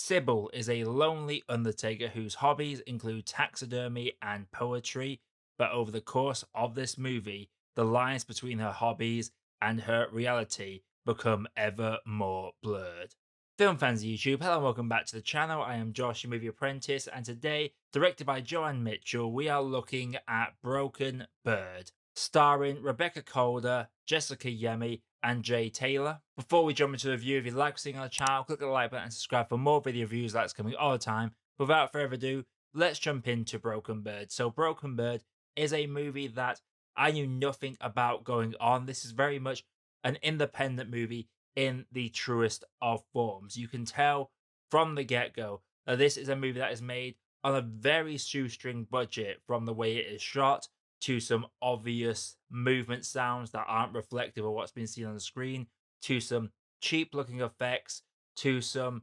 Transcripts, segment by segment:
Sybil is a lonely undertaker whose hobbies include taxidermy and poetry, but over the course of this movie, the lines between her hobbies and her reality become ever more blurred. Film fans of YouTube, hello and welcome back to the channel. I am Josh, your Movie Apprentice, and today, directed by Joanne Mitchell, we are looking at Broken Bird, starring Rebecca Calder, Jessica Yemi, and Jay Taylor. Before we jump into the review, if you'd like to see on the channel, click the like button and subscribe for more video reviews like this coming all the time. Without further ado, let's jump into Broken Bird. So Broken Bird is a movie that I knew nothing about going on. This is very much an independent movie in the truest of forms. You can tell from the get-go that this is a movie that is made on a very shoestring budget, from the way it is shot to some obvious movement sounds that aren't reflective of what's been seen on the screen, to some cheap looking effects, to some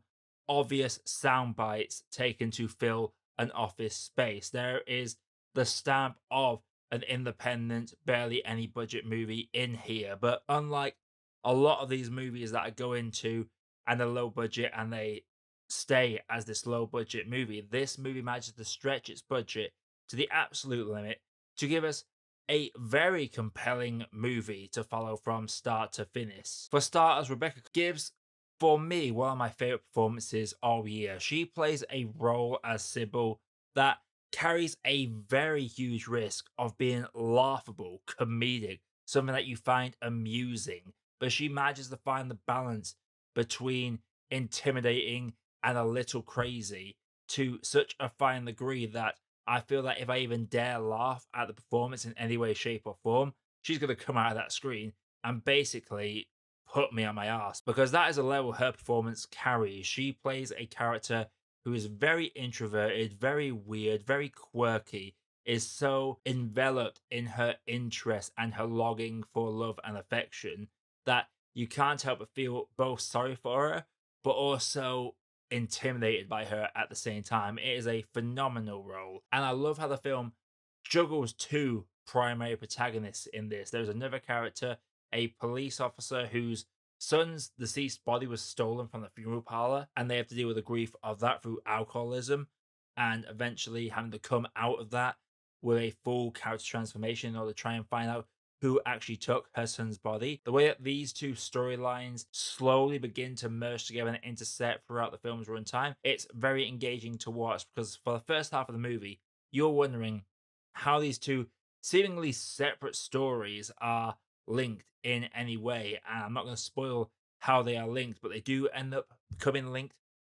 obvious sound bites taken to fill an office space. There is the stamp of an independent, barely any budget movie in here. But unlike a lot of these movies that I go into and they're low budget and they stay as this low budget movie, this movie manages to stretch its budget to the absolute limit to give us a very compelling movie to follow from start to finish. For starters, Rebecca gives, for me, one of my favorite performances all year. She plays a role as Sybil that carries a very huge risk of being laughable, comedic, something that you find amusing, but she manages to find the balance between intimidating and a little crazy to such a fine degree that I feel that if I even dare laugh at the performance in any way, shape, or form, she's going to come out of that screen and basically put me on my ass, because that is a level her performance carries. She plays a character who is very introverted, very weird, very quirky, is so enveloped in her interest and her longing for love and affection that you can't help but feel both sorry for her, but also intimidated by her at the same time. It is a phenomenal role. And I love how the film juggles two primary protagonists in this. There's another character, a police officer whose son's deceased body was stolen from the funeral parlor, and they have to deal with the grief of that through alcoholism and eventually having to come out of that with a full character transformation in order to try and find out who actually took her son's body. The way that these two storylines slowly begin to merge together and intersect throughout the film's runtime, it's very engaging to watch, because for the first half of the movie, you're wondering how these two seemingly separate stories are linked in any way. And I'm not going to spoil how they are linked, but they do end up becoming linked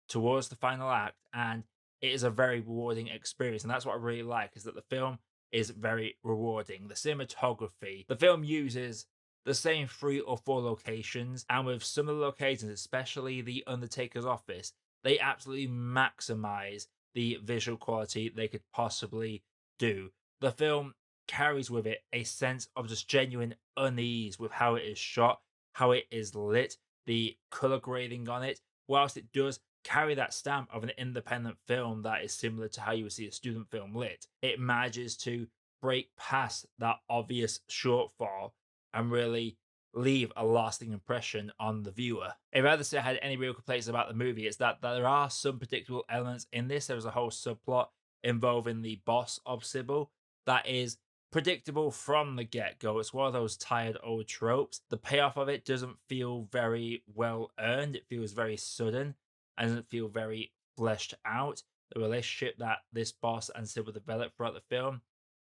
towards the final act, and it is a very rewarding experience. And that's what I really like, is that the film is very rewarding. The cinematography, the film uses the same 3 or 4 locations, and with some of the locations, especially the Undertaker's office, they absolutely maximize the visual quality they could possibly do. The film carries with it a sense of just genuine unease with how it is shot, how it is lit, the color grading on it, whilst it does carry that stamp of an independent film that is similar to how you would see a student film lit. It manages to break past that obvious shortfall and really leave a lasting impression on the viewer. If I had to say I had any real complaints about the movie, it's that there are some predictable elements in this. There's a whole subplot involving the boss of Sybil that is predictable from the get-go. It's one of those tired old tropes. The payoff of it doesn't feel very well earned. It feels very sudden and doesn't feel very fleshed out. The relationship that this boss and Sybil develop throughout the film,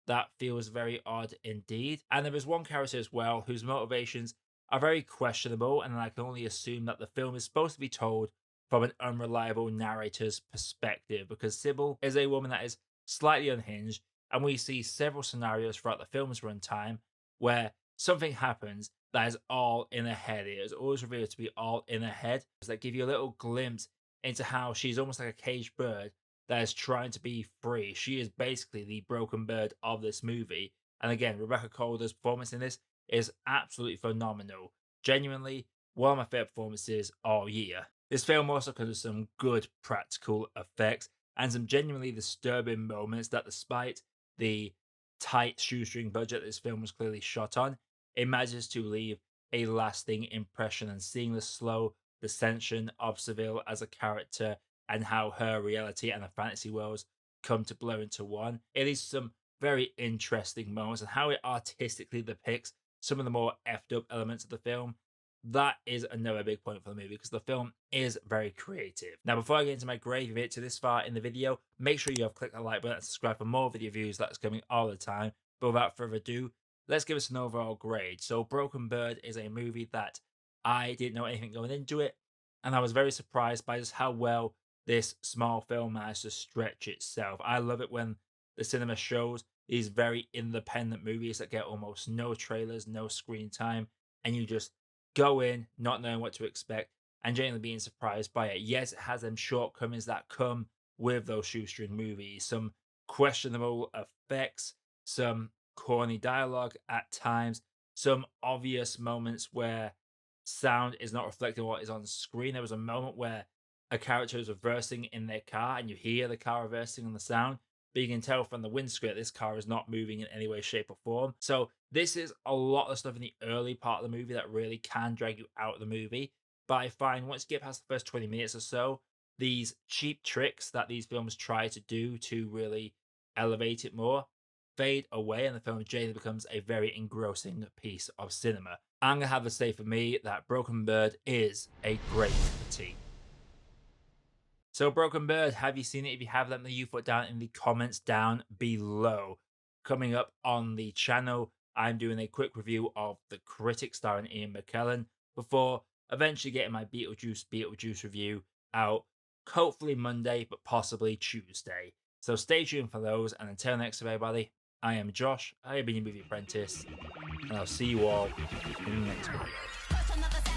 that feels very odd indeed. And there is one character as well whose motivations are very questionable, and I can only assume that the film is supposed to be told from an unreliable narrator's perspective, because Sybil is a woman that is slightly unhinged, and we see several scenarios throughout the film's runtime where something happens that is all in her head. It is always revealed to be all in her head. That give you a little glimpse into how she's almost like a caged bird that is trying to be free. She is basically the broken bird of this movie. And again, Rebecca Calder's performance in this is absolutely phenomenal. Genuinely, one of my favorite performances all year. This film also contains some good practical effects and some genuinely disturbing moments that, despite the tight shoestring budget this film was clearly shot on, it manages to leave a lasting impression. And seeing the slow descension of Seville as a character and how her reality and the fantasy worlds come to blur into one. It is some very interesting moments, and how it artistically depicts some of the more effed up elements of the film. That is another big point for the movie because the film is very creative. Now, before I get into my grade, if you made it to this far in the video, make sure you have clicked the like button and subscribe for more video views that's coming all the time. But without further ado, let's give us an overall grade. So, Broken Bird is a movie that I didn't know anything going into it, and I was very surprised by just how well this small film managed to stretch itself. I love it when the cinema shows these very independent movies that get almost no trailers, no screen time, and you just go in not knowing what to expect and genuinely being surprised by it. Yes, it has them shortcomings that come with those shoestring movies, some questionable effects, some corny dialogue at times, some obvious moments where sound is not reflecting what is on screen. There was a moment where a character is reversing in their car and you hear the car reversing on the sound, but you can tell from the windscreen this car is not moving in any way, shape, or form. So this is a lot of stuff in the early part of the movie that really can drag you out of the movie. But I find once you get past the first 20 minutes or so, these cheap tricks that these films try to do to really elevate it more fade away, and the film genuinely becomes a very engrossing piece of cinema. I'm gonna have to say for me that Broken Bird is a great critique. So, Broken Bird, have you seen it? If you have, let me know you put down in the comments down below. Coming up on the channel, I'm doing a quick review of The Critic starring Ian McKellen before eventually getting my Beetlejuice review out, hopefully Monday, but possibly Tuesday. So stay tuned for those, and until next time, everybody, I am Josh, I have been your Movie Apprentice, and I'll see you all in the next video.